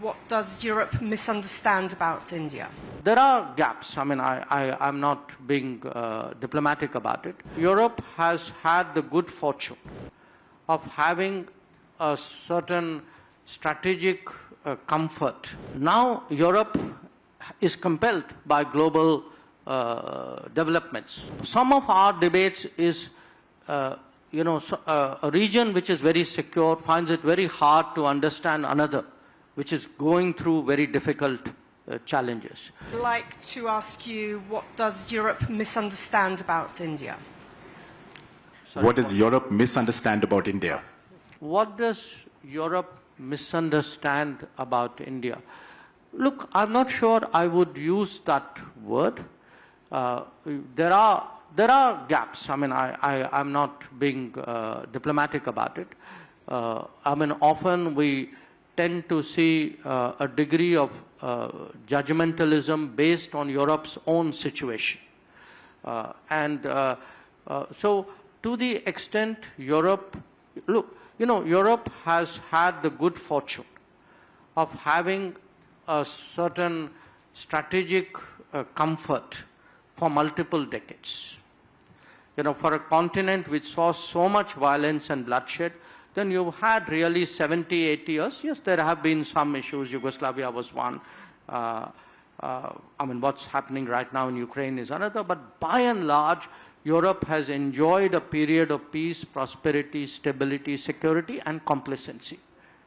what does Europe misunderstand about India? There are gaps. I mean, I'm not being diplomatic about it. Europe has had the good fortune of having a certain strategic comfort. Now Europe is compelled by global developments. Some of our debates is, a region which is very secure finds it very hard to understand another which is going through very difficult challenges. I'd like to ask you, what does Europe misunderstand about India? What does Europe misunderstand about India? What does Europe misunderstand about India? Look, I'm not sure I would use that word. There are gaps. I mean, I'm not being diplomatic about it. Often we tend to see a degree of judgmentalism based on Europe's own situation. So to the extent Europe has had the good fortune of having a certain strategic comfort for multiple decades. For a continent which saw so much violence and bloodshed, then you've had really 70, 80 years. Yes, there have been some issues. Yugoslavia was one. What's happening right now in Ukraine is another. But by and large, Europe has enjoyed a period of peace, prosperity, stability, security, and complacency,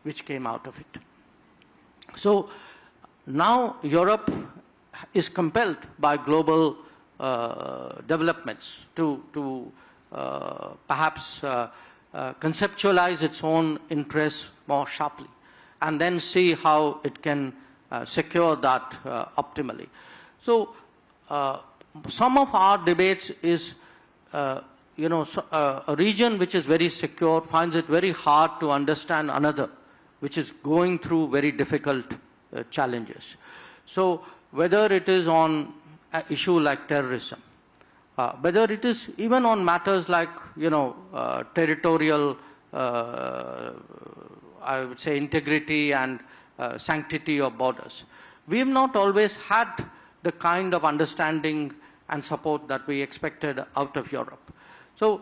which came out of it. So now Europe is compelled by global developments to perhaps conceptualize its own interests more sharply, and then see how it can secure that optimally. So some of our debates is, a region which is very secure finds it very hard to understand another which is going through very difficult challenges. So whether it is on an issue like terrorism, whether it is even on matters like, territorial, I would say, integrity and sanctity of borders. We have not always had the kind of understanding and support that we expected out of Europe. So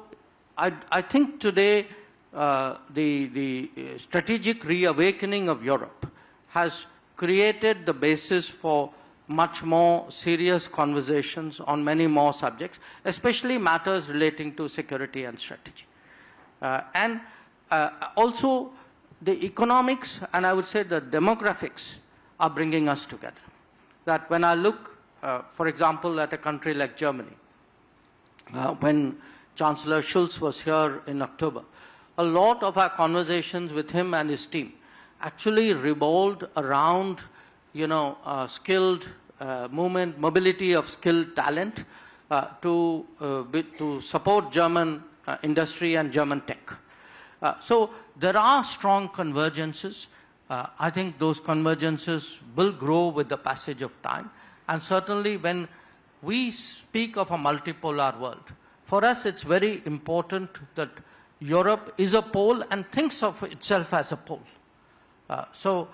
I think today the strategic reawakening of Europe has created the basis for much more serious conversations on many more subjects, especially matters relating to security and strategy. Also the economics and I would say the demographics are bringing us together. That when I look, for example, at a country like Germany, when Chancellor Schulz was here in October, a lot of our conversations with him and his team actually revolved around skilled mobility of skilled talent to support German industry and German tech. So there are strong convergences. I think those convergences will grow with the passage of time. And certainly when we speak of a multipolar world, for us it's very important that Europe is a pole and thinks of itself as a pole. So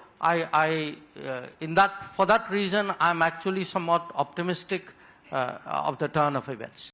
for that reason, I'm actually somewhat optimistic of the turn of events.